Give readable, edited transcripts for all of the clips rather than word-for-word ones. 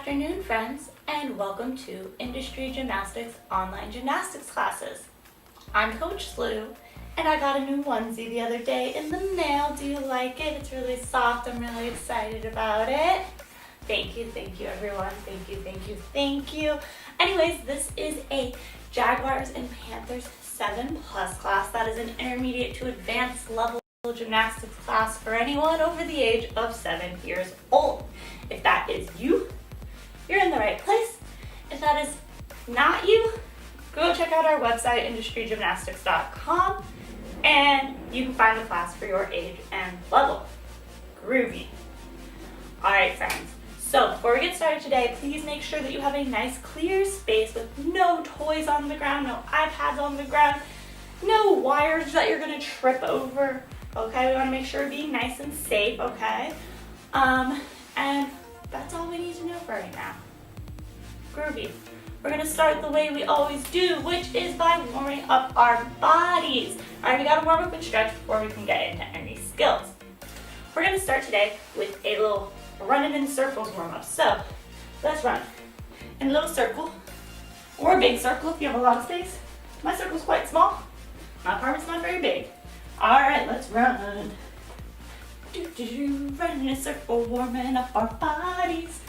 afternoon, friends, and welcome to Industry Gymnastics online gymnastics classes. I'm Coach Slew, and I got a new onesie the other day in the mail. Do you like it? It's really soft. I'm really excited about it. Thank you everyone. Thank you. Anyways, this is a Jaguars and Panthers 7+ class. That is an intermediate to advanced level gymnastics class for anyone over the age of 7 years old. If that is you, you're in the right place. If that is not you, go check out our website, industrygymnastics.com, and you can find the class for your age and level. Groovy. All right, friends. So before we get started today, please make sure that you have a nice clear space with no toys on the ground, no iPads on the ground, no wires that you're gonna trip over. Okay, we wanna make sure we're being nice and safe, okay? And that's all we need to know for right now. Groovy. We're gonna start the way we always do, which is by warming up our bodies. All right, we gotta warm up and stretch before we can get into any skills. We're gonna start today with a little running in circles warm up. So let's run in a little circle or a big circle if you have a lot of space. My circle's quite small. My apartment's not very big. All right, let's run. Run in a circle, warming up our bodies.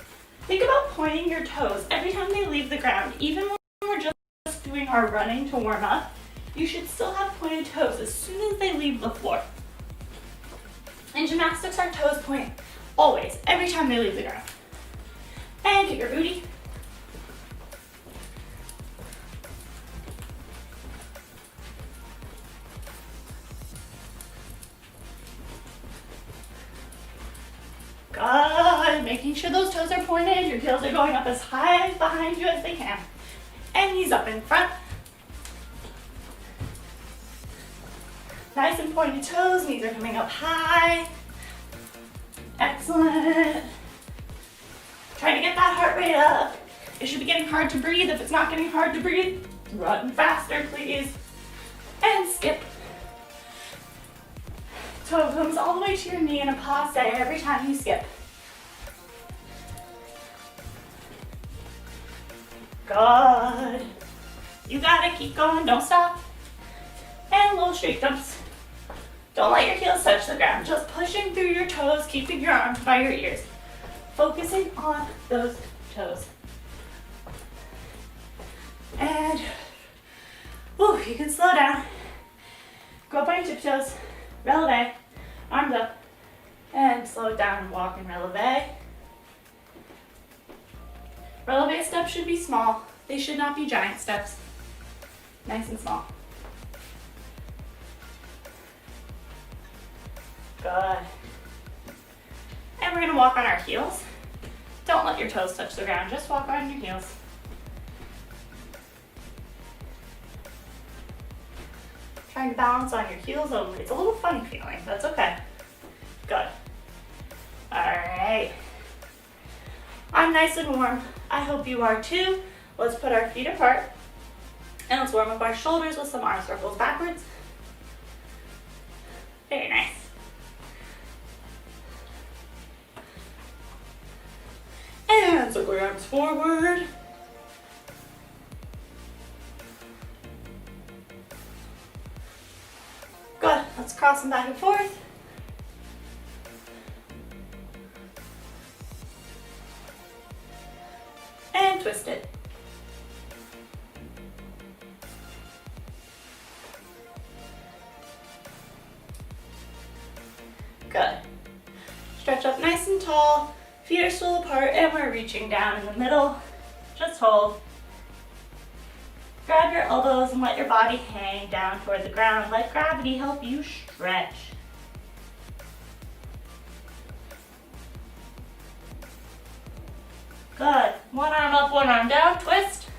Think about pointing your toes every time they leave the ground. Even when we're just doing our running to warm up, you should still have pointed toes as soon as they leave the floor. In gymnastics, our toes point always, every time they leave the ground. And kick your booty. Good. Making sure those toes are pointed. Your heels are going up as high behind you as they can. And knees up in front. Nice and pointed toes. Knees are coming up high. Excellent. Try to get that heart rate up. It should be getting hard to breathe. If it's not getting hard to breathe, run faster, please. And skip. Toe comes all the way to your knee in a passe every time you skip. Good. You got it. Keep going. Don't stop. And little straight jumps. Don't let your heels touch the ground. Just pushing through your toes, keeping your arms by your ears. Focusing on those toes. And you can slow down. Go up on your tiptoes. Releve, arms up, and slow it down and walk in releve. Releve steps should be small. They should not be giant steps. Nice and small. Good. And we're gonna walk on our heels. Don't let your toes touch the ground, just walk on your heels. Trying to balance on your heels only. It's a little funny feeling, that's okay. Good. All right. I'm nice and warm. I hope you are too. Let's put our feet apart and let's warm up our shoulders with some arm circles backwards. Very nice. And circle your arms forward. Good. Let's cross them back and forth. And twist it. Good. Stretch up nice and tall. Feet are still apart and we're reaching down in the middle. Just hold. Grab your elbows and let your body hang down toward the ground. Let gravity help you stretch. Good. One arm up, one arm down. Twist.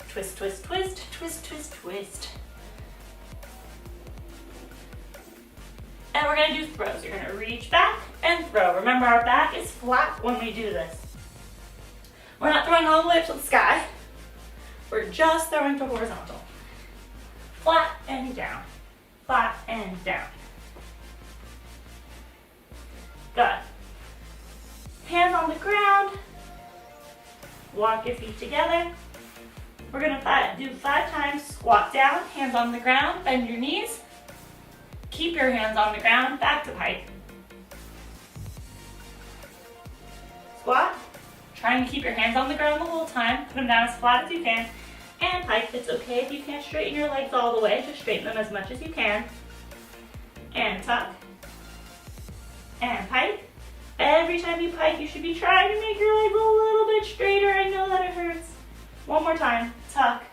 Twist, twist, twist, twist, twist, twist. And we're gonna do throws. You're gonna reach back and throw. Remember, our back is flat when we do this. We're not throwing all the way up to the sky. We're just throwing to horizontal. Flat and down. Flat and down. Good. Hands on the ground. Walk your feet together. We're gonna do 5 times. Squat down, hands on the ground, bend your knees. Keep your hands on the ground, back to pike. Squat. Trying to keep your hands on the ground the whole time. Put them down as flat as you can. And pike. It's okay if you can't straighten your legs all the way. Just straighten them as much as you can. And tuck. And pike. Every time you pike, you should be trying to make your legs a little bit straighter. I know that it hurts. One more time. Tuck.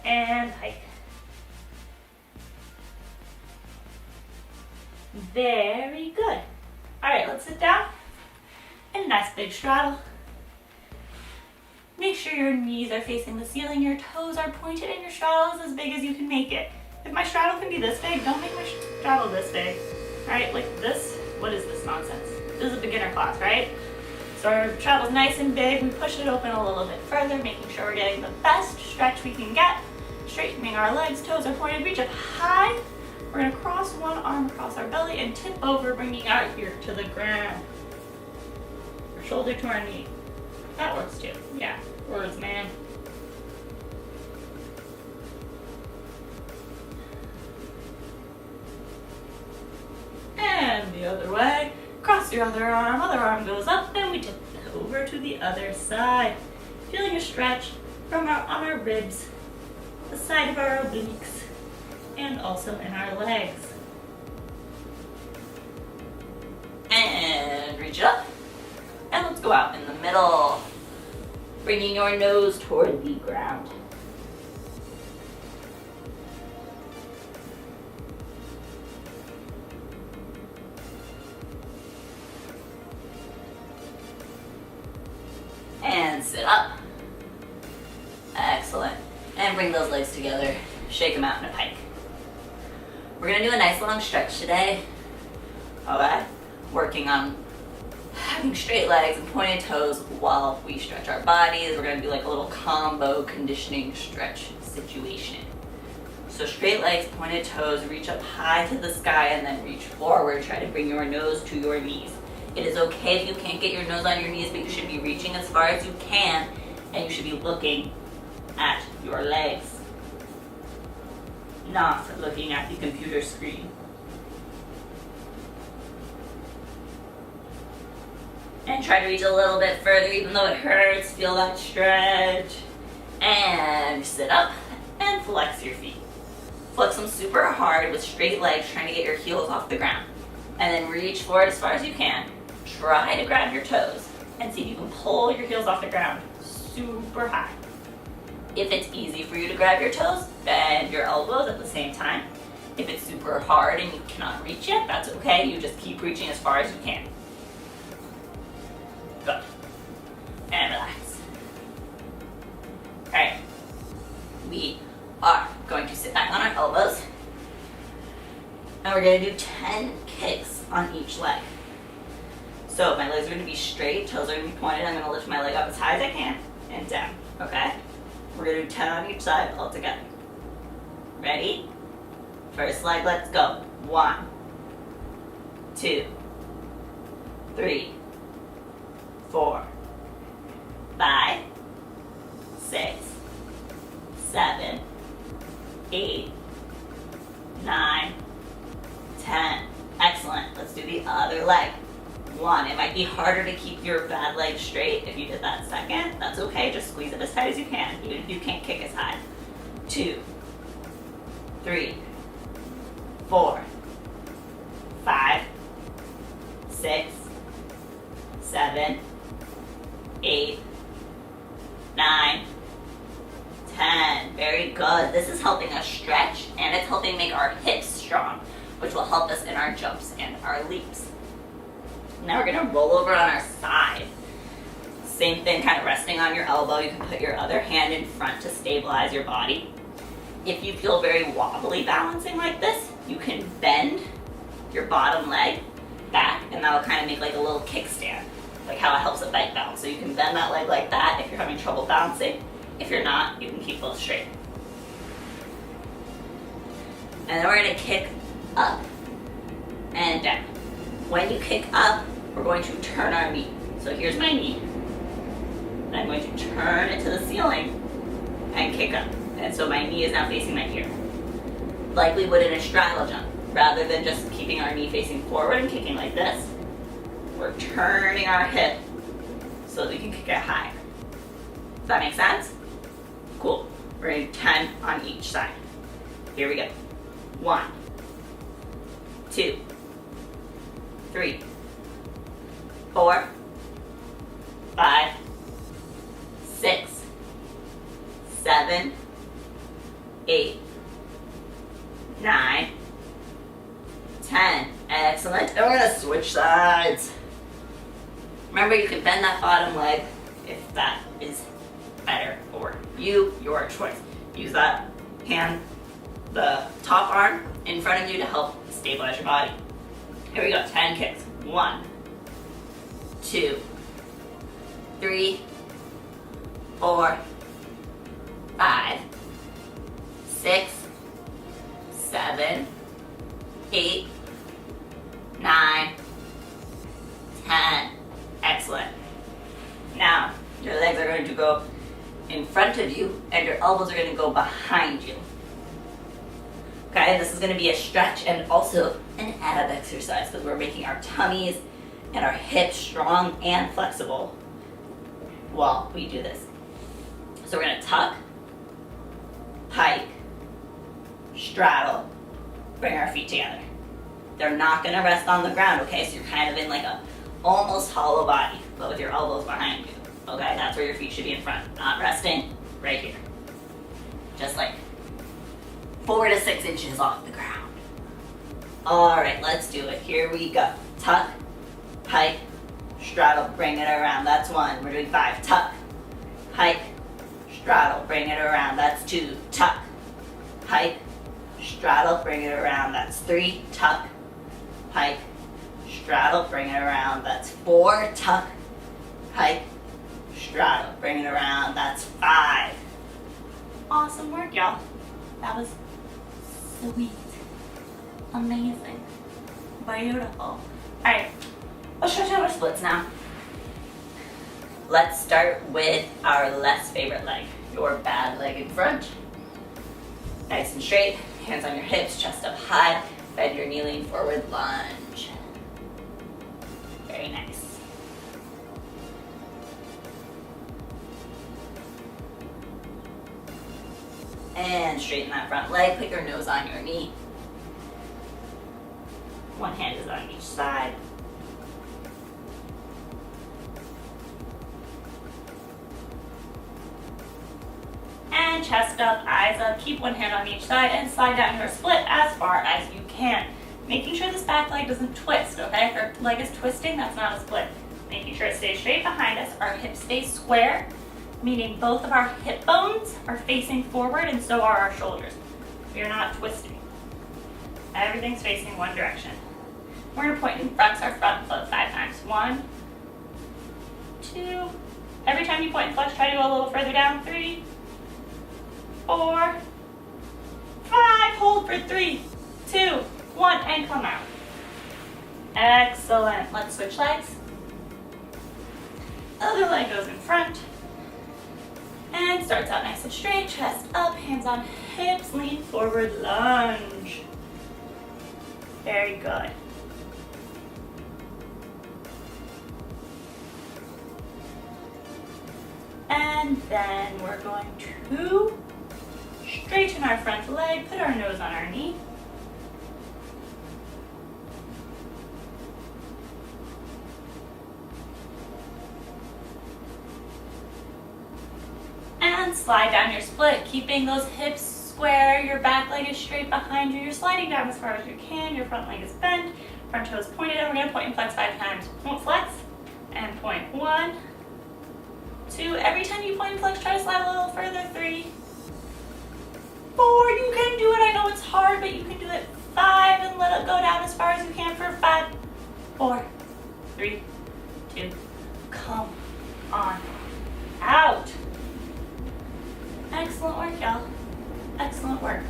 And pike. Very good. All right, let's sit down. And a nice big straddle. Make sure your knees are facing the ceiling, your toes are pointed, and your straddle is as big as you can make it. If my straddle can be this big, don't make my straddle this big. All right, like this. What is this nonsense? This is a beginner class, right? So our straddle's nice and big. We push it open a little bit further, making sure we're getting the best stretch we can get. Straightening our legs, toes are pointed, reach up high. We're gonna cross one arm across our belly and tip over, bringing our ear to the ground. Or shoulder to our knee. That works too. Yeah, words, man. And the other way. Cross your other arm goes up, and we tip it over to the other side. Feeling a stretch on our ribs, the side of our obliques, and also in our legs. And reach up. And let's go out in the middle, bringing your nose toward the ground. And sit up. Excellent. And bring those legs together. Shake them out in a pike. We're gonna do a nice long stretch today. Okay? Working on having straight legs and pointed toes while we stretch our bodies. We're gonna do like a little combo conditioning stretch situation. So straight legs, pointed toes, reach up high to the sky and then reach forward. Try to bring your nose to your knees. It is okay if you can't get your nose on your knees, but you should be reaching as far as you can, and you should be looking at your legs, not looking at the computer screen. And try to reach a little bit further, even though it hurts. Feel that stretch. And sit up and flex your feet. Flex them super hard with straight legs, trying to get your heels off the ground. And then reach forward as far as you can. Try to grab your toes and see if you can pull your heels off the ground super high. If it's easy for you to grab your toes, bend your elbows at the same time. If it's super hard and you cannot reach it, that's okay. You just keep reaching as far as you can. Good. And relax. Alright. We are going to sit back on our elbows. And we're going to do 10 kicks on each leg. So my legs are going to be straight, toes are going to be pointed. I'm going to lift my leg up as high as I can and down, okay? We're going to do 10 on each side all together. Ready? First leg, let's go. 1, 2, 3, 4, 5, 6, 7, 8, 9, 10. Excellent. Let's do the other leg. 1. It might be harder to keep your bad leg straight if you did that second. That's okay. Just squeeze it as tight as you can, even if you can't kick as high. 2, 3, 4, 5, 6, 7, 8, 9, 10. Very good. This is helping us stretch, and it's helping make our hips strong, which will help us in our jumps and our leaps. Now we're going to roll over on our side. Same thing, kind of resting on your elbow. You can put your other hand in front to stabilize your body. If you feel very wobbly balancing like this, you can bend your bottom leg back, and that'll kind of make like a little kickstand, like how it helps a bike balance. So you can bend that leg like that if you're having trouble balancing. If you're not, you can keep both straight. And then we're going to kick up and down. When you kick up, we're going to turn our knee. So here's my knee. I'm going to turn it to the ceiling and kick up. And so my knee is now facing my ear. Like we would in a straddle jump. Rather than just keeping our knee facing forward and kicking like this, we're turning our hip so that we can kick it high. Does that make sense? Cool. We're going to do 10 on each side. Here we go. 1, 2, 3, 4, 5, 6, 7, 8, 9, 10. Excellent. And we're going to switch sides. Remember, you can bend that bottom leg if that is better for you, your choice. Use that hand, the top arm in front of you to help stabilize your body. Here we go, 10 kicks. 1, 2, 3, 4, 5, 6, 7, 8, 9, 10. Excellent. Now, your legs are going to go in front of you and your elbows are going to go behind you. Okay, this is going to be a stretch and also an ab exercise because we're making our tummies and our hips strong and flexible while we do this. So we're going to tuck, pike, straddle, bring our feet together. They're not going to rest on the ground, okay? So you're kind of in like a almost hollow body, but with your elbows behind you. Okay, that's where your feet should be in front, not resting right here. Just like 4 to 6 inches off the ground. All right, let's do it. Here we go. Tuck, pike, straddle, bring it around. That's 1. We're doing 5. Tuck, pike, straddle, bring it around. That's 2. Tuck, pike, straddle, bring it around. That's 3. Tuck, pike, straddle, bring it around. That's 4. Tuck, pike, straddle, bring it around. That's 5. Awesome work, y'all. That was sweet. Amazing. Beautiful. All right, let's stretch out our splits now. Let's start with our less favorite leg, your bad leg in front. Nice and straight, hands on your hips, chest up high, bend your knee, lean forward, lunge. Very nice. And straighten that front leg, put your nose on your knee. One hand is on each side. And chest up, eyes up, keep one hand on each side and slide down your split as far as you can. Making sure this back leg doesn't twist, okay? If our leg is twisting, that's not a split. Making sure it stays straight behind us, our hips stay square, meaning both of our hip bones are facing forward and so are our shoulders. We are not twisting. Everything's facing one direction. We're going to point and flex our front foot 5 times. 1, 2. Every time you point and flex, try to go a little further down. 3, 4, 5. Hold for 3, 2, 1, and come out. Excellent. Let's switch legs. Other leg goes in front. And starts out nice and straight, chest up, hands on hips, lean forward, lunge. Very good. And then we're going to straighten our front leg, put our nose on our knee. And slide down your split, keeping those hips square, your back leg is straight behind you. You're sliding down as far as you can, your front leg is bent, front toes pointed, and we're going to point and flex 5 times. Point, flex, and point. 1, 2. Every time you point and flex, try to slide a little further. 3, 4. You can do it. I know it's hard, but you can do it. 5, and let it go down as far as you can for 5, 4, 3, 2. Come on out. Excellent work, y'all. Excellent work.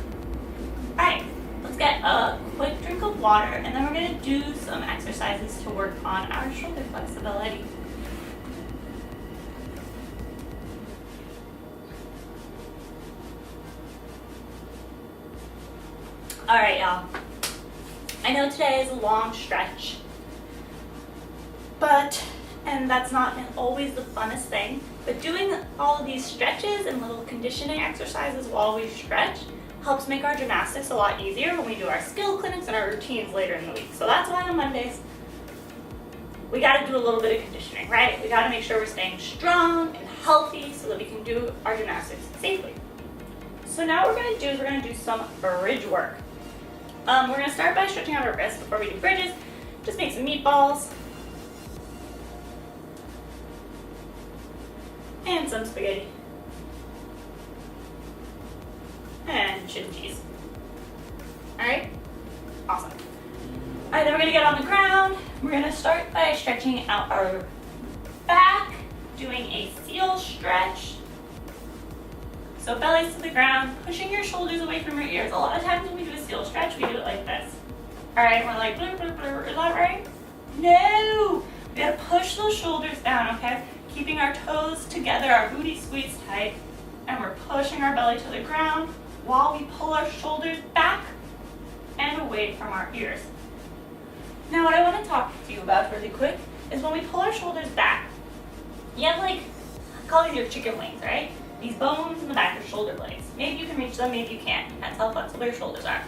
All right, let's get a quick drink of water, and then we're going to do some exercises to work on our shoulder flexibility. All right, y'all. I know today is a long stretch, and that's not always the funnest thing, but doing all of these stretches and little conditioning exercises while we stretch helps make our gymnastics a lot easier when we do our skill clinics and our routines later in the week. So that's why on Mondays, we gotta do a little bit of conditioning, right? We gotta make sure we're staying strong and healthy so that we can do our gymnastics safely. So now what we're gonna do is we're gonna do some bridge work. We're gonna start by stretching out our wrists before we do bridges. Just make some meatballs. And some spaghetti. And chin cheese. Alright? Awesome. Alright, then we're gonna get on the ground. We're gonna start by stretching out our back, doing a seal stretch. So bellies to the ground, pushing your shoulders away from your ears. A lot of times when we do a seal stretch, we do it like this. Alright, we're like, blur, blur, blur. Is that right? No! We gotta push those shoulders down, okay? Keeping our toes together, our booty squeezed tight, and we're pushing our belly to the ground while we pull our shoulders back and away from our ears. Now what I want to talk to you about really quick is when we pull our shoulders back, you have I call these your chicken wings, right? These bones in the back of your shoulder blades. Maybe you can reach them, maybe you can't. That's how flexible your shoulders are.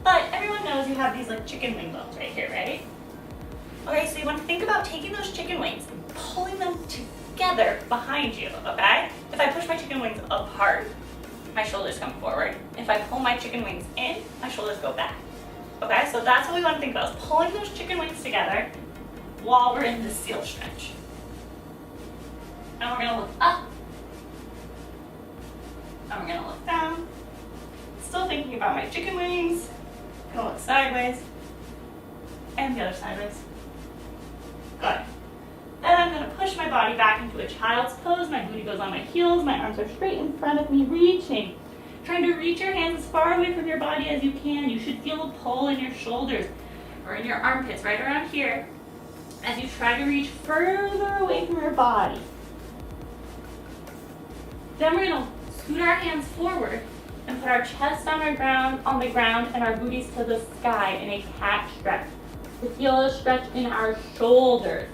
But everyone knows you have these chicken wing bones right here, right? Okay, so you want to think about taking those chicken wings and pulling them together behind you, okay? If I push my chicken wings apart, my shoulders come forward. If I pull my chicken wings in, my shoulders go back. Okay, so that's what we want to think about, is pulling those chicken wings together while we're in this seal stretch. And we're gonna look up, and we're gonna look down. Still thinking about my chicken wings. Gonna look sideways, and the other sideways. Good. Then I'm gonna push my body back into a child's pose. My booty goes on my heels, my arms are straight in front of me, reaching. Trying to reach your hands as far away from your body as you can. You should feel a pull in your shoulders or in your armpits, right around here, as you try to reach further away from your body. Then we're gonna scoot our hands forward and put our chest on the ground and our booties to the sky in a cat stretch to feel a stretch in our shoulders.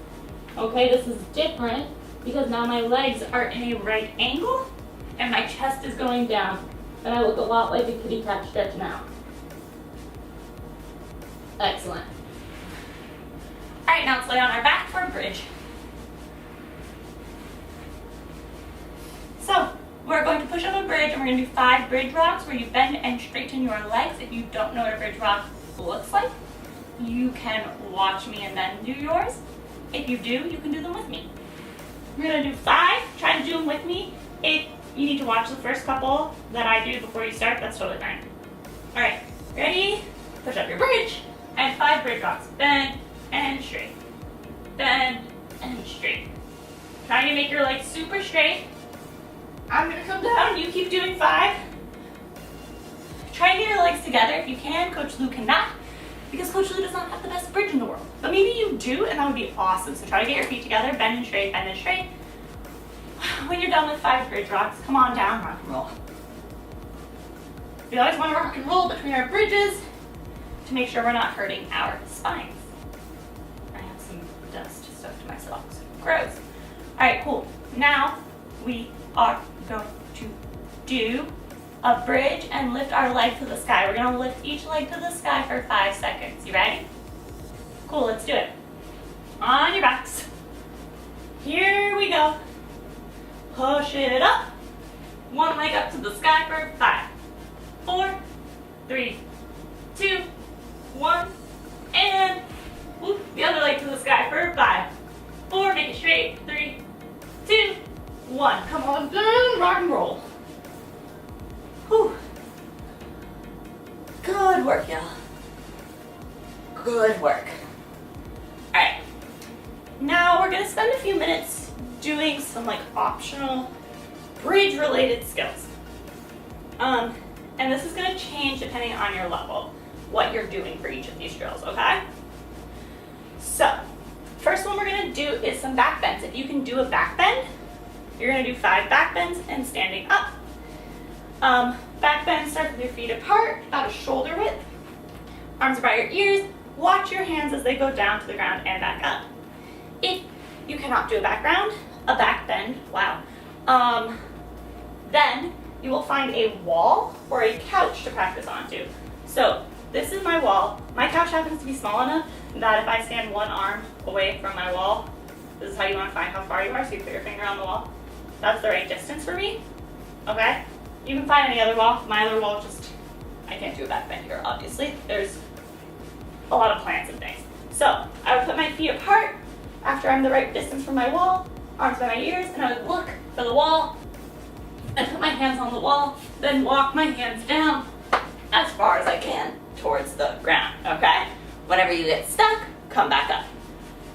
Okay, this is different because now my legs are in a right angle and my chest is going down. And I look a lot like a kitty cat stretch now. Excellent. All right, now let's lay on our back for a bridge. So we're going to push up a bridge and we're going to do 5 bridge rocks where you bend and straighten your legs. If you don't know what a bridge rock looks like, you can watch me and then do yours. If you do, you can do them with me. We're going to do 5. Try to do them with me. If you need to watch the first couple that I do before you start, that's totally fine. All right, ready? Push up your bridge, and 5 bridge rocks. Bend and straight. Bend and straight. Trying to make your legs super straight. I'm gonna come down, you keep doing 5. Try and get your legs together if you can. Coach Lou cannot, because Coach Lou does not have the best bridge in the world. But maybe you do, and that would be awesome. So try to get your feet together, bend and straight. When you're done with 5 bridge rocks, come on down, rock and roll. We always want to rock and roll between our bridges to make sure we're not hurting our spines. I have some dust stuck to my socks. Gross. All right, cool. Now we are going to do a bridge and lift our leg to the sky. We're going to lift each leg to the sky for 5 seconds. You ready? Cool, let's do it. On your backs. Here we go. Push it up. 1 leg up to the sky for 5, 4, 3, 2, 1, and whoop, the other leg to the sky for 5, 4, make it straight, 3, 2, 1. Come on down, rock and roll. Whew. Good work, y'all. Good work. All right. Now we're gonna spend a few minutes doing some optional bridge related skills. And this is gonna change depending on your level. what you're doing for each of these drills, okay? So, first one we're gonna do is some back bends. If you can do a back bend, you're gonna do 5 back bends and standing up. Back bend, start with your feet apart, about a shoulder width. Arms by your ears. Watch your hands as they go down to the ground and back up. If you cannot do a back bend, then you will find a wall or a couch to practice onto. So this is my wall. My couch happens to be small enough that if I stand one arm away from my wall, this is how you want to find how far you are, so you put your finger on the wall. That's the right distance for me, okay? You can find any other wall. My other wall I can't do a back bend here, obviously. There's a lot of plants and things. So I would put my feet apart after I'm the right distance from my wall, arms by my ears, and I would look for the wall and put my hands on the wall, then walk my hands down as far as I can towards the ground, okay? Whenever you get stuck, come back up,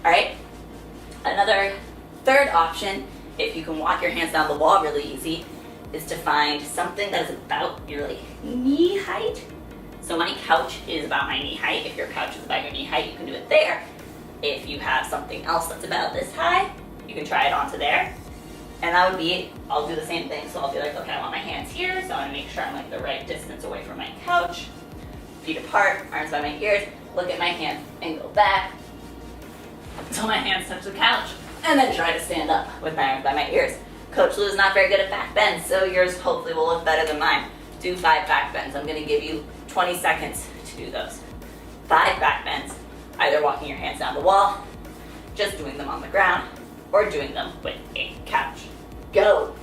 all right? Another third option, if you can walk your hands down the wall really easy, is to find something that is about your knee height. So my couch is about my knee height. If your couch is about your knee height, you can do it there. If you have something else that's about this high, you can try it onto there. And that would be, I'll do the same thing. So I'll be like, okay, I want my hands here, so I want to make sure I'm like the right distance away from my couch. Feet apart, arms by my ears, look at my hands and go back until my hands touch the couch, and then try to stand up with my arms by my ears. Coach Lou is not very good at back bends, so yours hopefully will look better than mine. Do 5 back bends. I'm going to give you 20 seconds to do those. 5 back bends, either walking your hands down the wall, just doing them on the ground, or doing them with a couch. Go.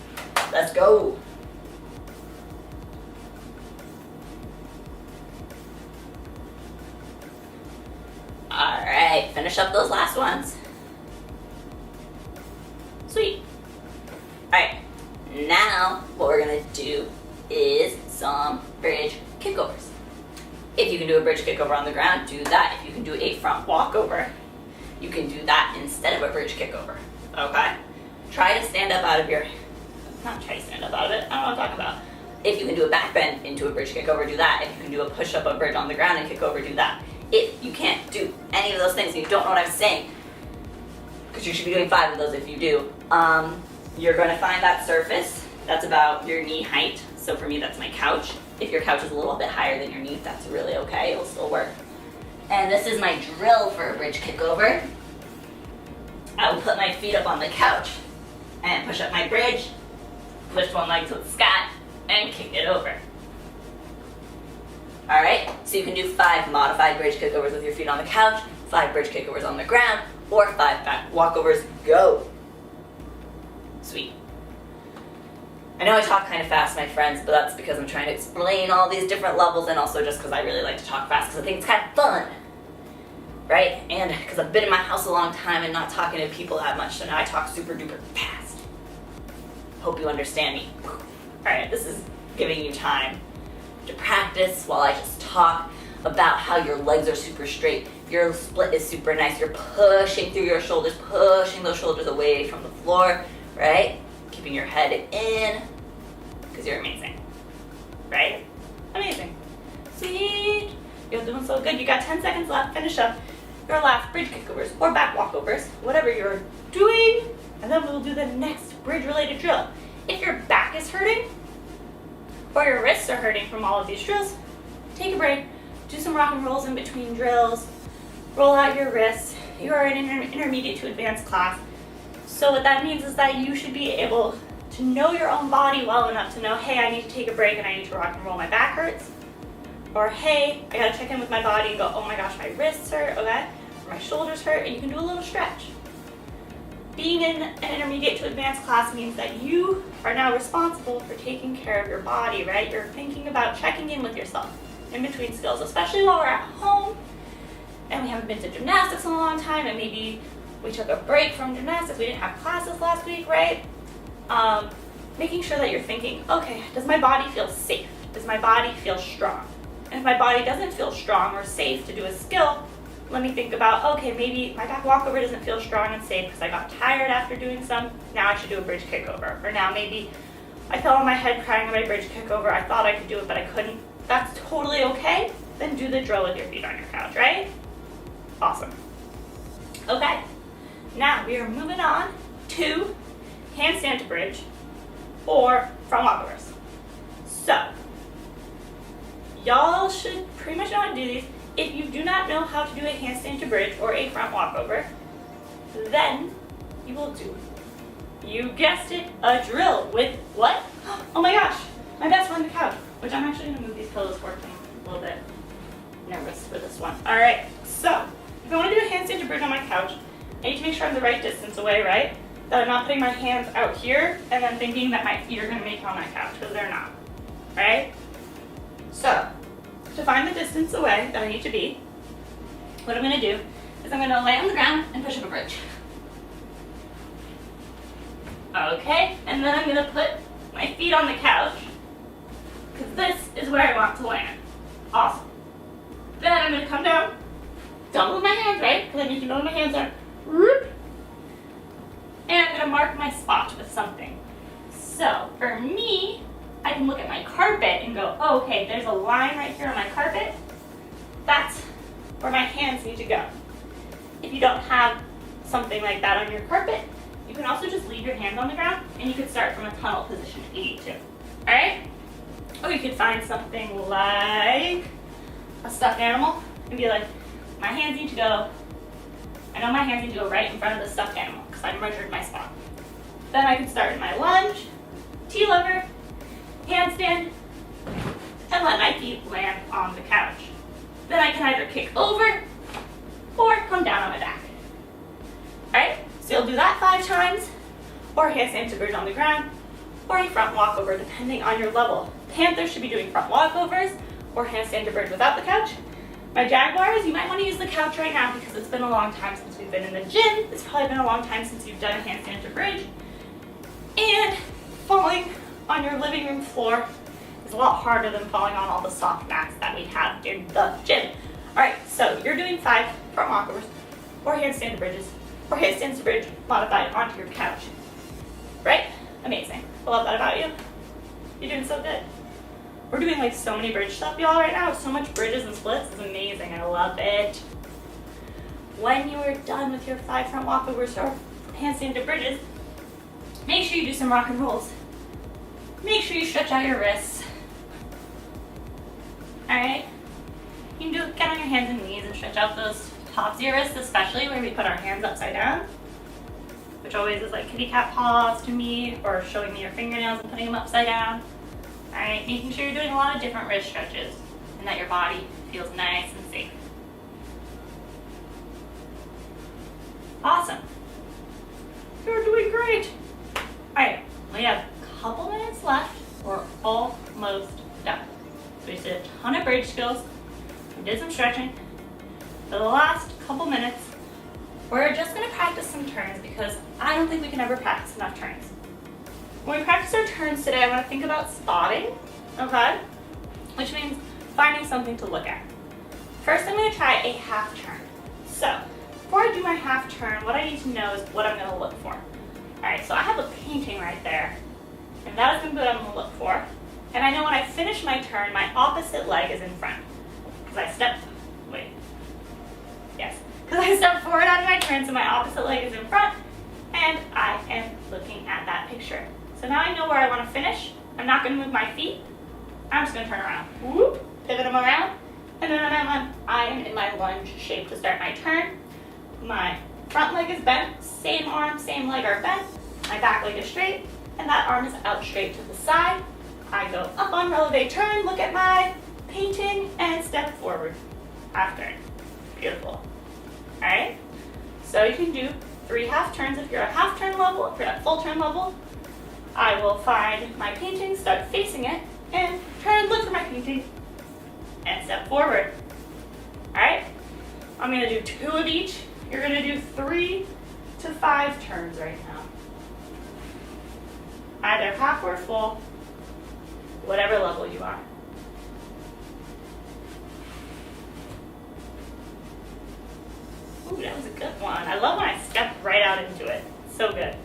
Let's go. All right, finish up those last ones. Sweet. All right, now what we're gonna do is some bridge kickovers. If you can do a bridge kickover on the ground, do that. If you can do a front walkover, you can do that instead of a bridge kickover, okay? Try to stand up out of your, not try to stand up out of it, I don't know what I'm talking about. If you can do a back bend into a bridge kickover, do that. If you can do a push up a bridge on the ground and kick over, do that. If you can't do any of those things and you don't know what I'm saying, because you should be doing 5 of those if you do, you're gonna find that surface that's about your knee height. So for me, that's my couch. If your couch is a little bit higher than your knee, that's really okay, it'll still work. And this is my drill for a bridge kickover. I will put my feet up on the couch and push up my bridge, push one leg to the sky, and kick it over. All right, so you can do 5 modified bridge kickovers with your feet on the couch, 5 bridge kickovers on the ground, or 5 back walkovers. Go. Sweet. I know I talk kind of fast, my friends, but that's because I'm trying to explain all these different levels, and also just because I really like to talk fast because I think it's kind of fun, right? And because I've been in my house a long time and not talking to people that much, so now I talk super duper fast. Hope you understand me. All right, this is giving you time to practice while I just talk about how your legs are super straight. Your split is super nice. You're pushing through your shoulders, pushing those shoulders away from the floor, right? Keeping your head in, because you're amazing, right? Amazing. Sweet. You're doing so good. You got 10 seconds left. Finish up your last bridge kickovers or back walkovers, whatever you're doing, and then we'll do the next bridge-related drill. If your back is hurting or your wrists are hurting from all of these drills, take a break. Do some rock and rolls in between drills. Roll out your wrists. You are in an intermediate to advanced class. So what that means is that you should be able to know your own body well enough to know, hey, I need to take a break and I need to rock and roll, my back hurts. Or hey, I gotta check in with my body and go, oh my gosh, my wrists hurt, okay? Or my shoulders hurt, and you can do a little stretch. Being in an intermediate to advanced class means that you are now responsible for taking care of your body, right? You're thinking about checking in with yourself in between skills, especially while we're at home and we haven't been to gymnastics in a long time, and maybe we took a break from gymnastics, we didn't have classes last week, right? Making sure that you're thinking, okay, does my body feel safe? Does my body feel strong? And if my body doesn't feel strong or safe to do a skill, let me think about, okay, maybe my back walkover doesn't feel strong and safe because I got tired after doing some. Now I should do a bridge kickover. Or now maybe I fell on my head crying on my bridge kickover. I thought I could do it, but I couldn't. That's totally okay. then do the drill with your feet on your couch, right? Awesome. Okay, now we are moving on to handstand to bridge or front walkovers. So, y'all should pretty much know how to do these. If you do not know how to do a handstand to bridge or a front walkover, then you will do, you guessed it, a drill with what? Oh my gosh, my best friend, the couch, which I'm actually going to move these pillows for because I'm a little bit nervous for this one. All right, so if I want to do a handstand to bridge on my couch, I need to make sure I'm the right distance away, right? That I'm not putting my hands out here and then thinking that my feet are going to make it on my couch, because they're not, right? So, to find the distance away that I need to be, what I'm going to do is I'm going to lay on the ground and push up a bridge. Okay, and then I'm going to put my feet on the couch, because this is where I want to land. Awesome. Then I'm going to come down, double my hands, right? Because I need to know where my hands are. And I'm going to mark my spot with something. So, for me, I can look at my carpet and go, oh, okay, there's a line right here on my carpet. That's where my hands need to go. If you don't have something like that on your carpet, you can also just leave your hands on the ground and you can start from a tunnel position if you need to. Alright? Or you could find something like a stuffed animal and be like, my hands need to go, I know my hands need to go right in front of the stuffed animal because I measured my spot. Then I can start in my lunge, T-lever, handstand, and let my feet land on the couch. Then I can either kick over or come down on my back. Alright, so you'll do that 5 times, or handstand to bridge on the ground, or a front walkover depending on your level. Panthers should be doing front walkovers or handstand to bridge without the couch. My Jaguars, you might want to use the couch right now because it's been a long time since we've been in the gym. It's probably been a long time since you've done a handstand to bridge. And falling on your living room floor is a lot harder than falling on all the soft mats that we have in the gym. Alright, so you're doing 5 front walkovers or handstand to bridges or handstand to bridge modified onto your couch. Right? Amazing. I love that about you. You're doing so good. We're doing like so many bridge stuff, y'all, right now. So much bridges and splits. It's amazing. I love it. When you are done with your 5 front walkovers or handstand to bridges, make sure you do some rock and rolls. Make sure you stretch out your wrists. Alright? You can get on your hands and knees and stretch out those tops of your wrists, especially where we put our hands upside down, which always is like kitty cat paws to me, or showing me your fingernails and putting them upside down. Alright, making sure you're doing a lot of different wrist stretches and that your body feels nice and safe. Awesome. You're doing great. Alright, we have a couple minutes left. We're almost done. So we did a ton of bridge skills. We did some stretching. For the last couple minutes, we're just going to practice some turns because I don't think we can ever practice enough turns. When we practice our turns today, I want to think about spotting, okay? Which means finding something to look at. First, I'm going to try a half turn. So, before I do my half turn, what I need to know is what I'm going to look for. Alright, so I have a painting right there, and that is going to be what I'm going to look for. And I know when I finish my turn, my opposite leg is in front. Because I step forward out of my turn, so my opposite leg is in front, and I am looking at that picture. So now I know where I want to finish. I'm not going to move my feet. I'm just going to turn around. Whoop, pivot them around, and then I am in my lunge shape to start my turn. My front leg is bent, same arm, same leg are bent. My back leg is straight, and that arm is out straight to the side. I go up on releve turn, look at my painting, and step forward. Half turn. Beautiful. Alright? So you can do 3 half turns if you're at half turn level. If you're at full turn level, I will find my painting, start facing it, and turn, look for my painting, and step forward. Alright? I'm going to do 2 of each. You're going to do 3 to 5 turns right now. Either half or full, whatever level you are. Ooh, that was a good one. I love when I step right out into it. So good.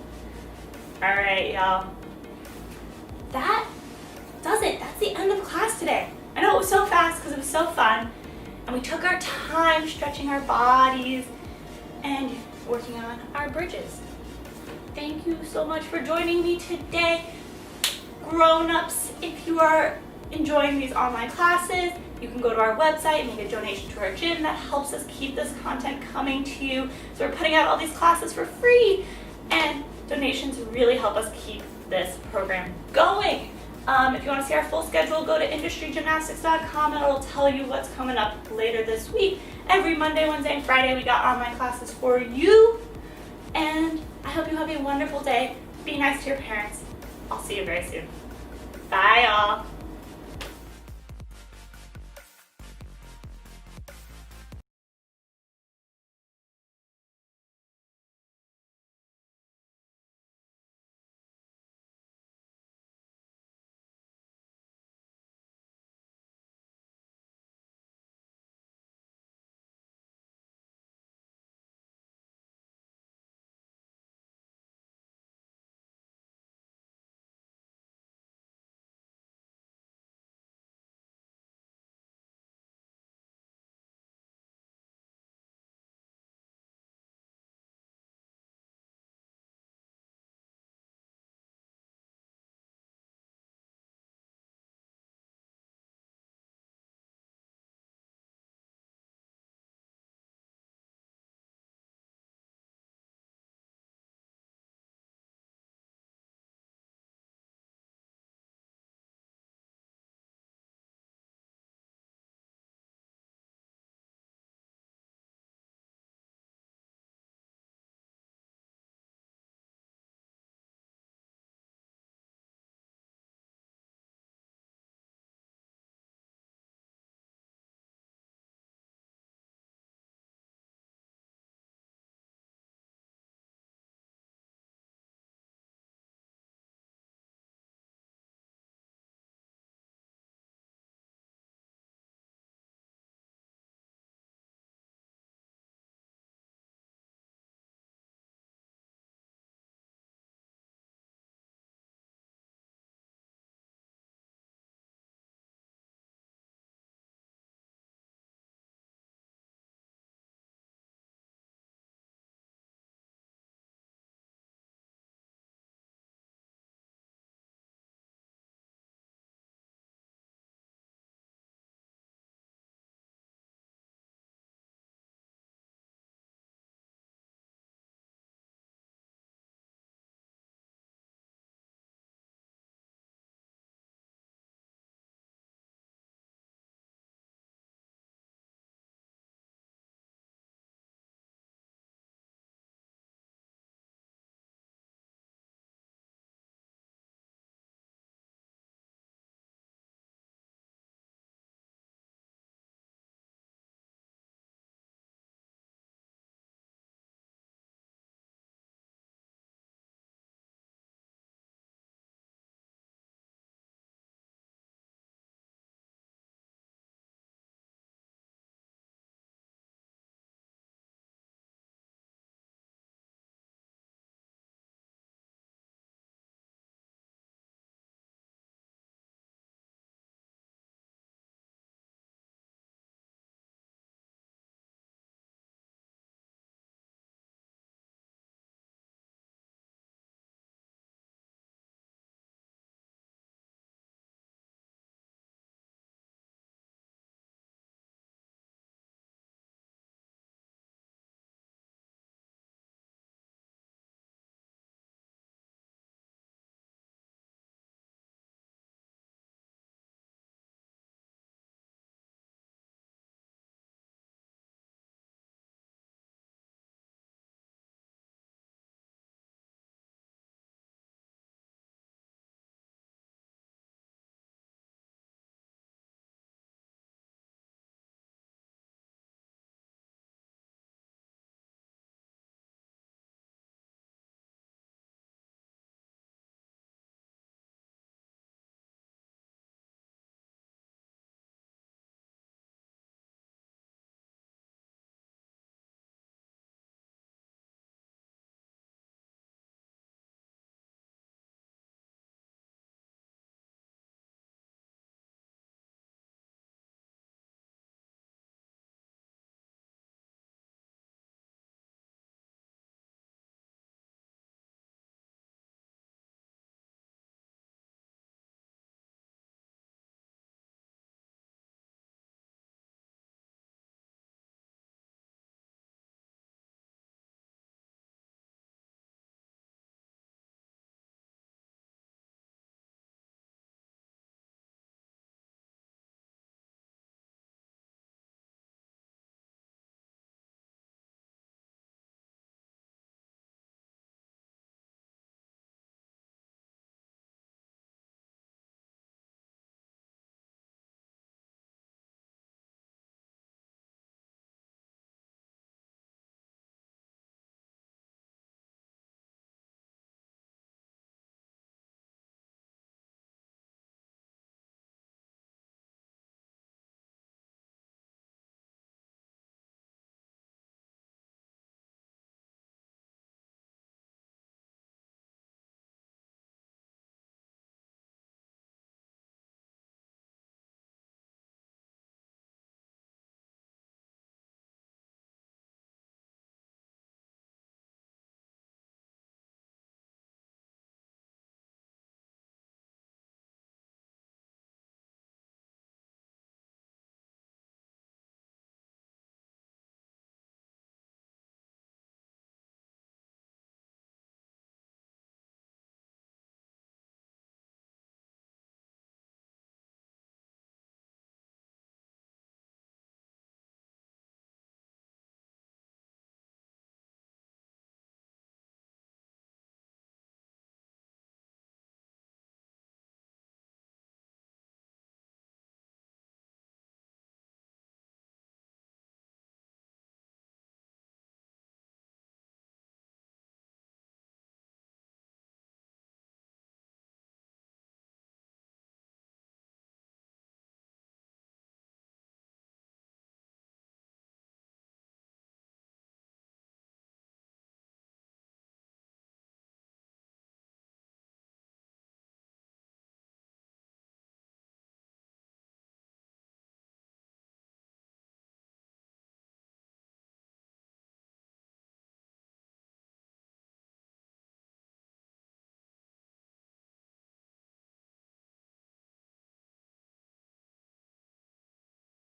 All right, y'all. That does it. That's the end of class today. I know it was so fast because it was so fun. And we took our time stretching our bodies and working on our bridges. Thank you so much for joining me today. Grown-ups, if you are enjoying these online classes, you can go to our website and make a donation to our gym. That helps us keep this content coming to you. So we're putting out all these classes for free, and donations really help us keep this program going. If you want to see our full schedule, go to industrygymnastics.com and it'll tell you what's coming up later this week. Every Monday, Wednesday, and Friday we got online classes for you. And I hope you have a wonderful day. Be nice to your parents. I'll see you very soon. Bye, y'all.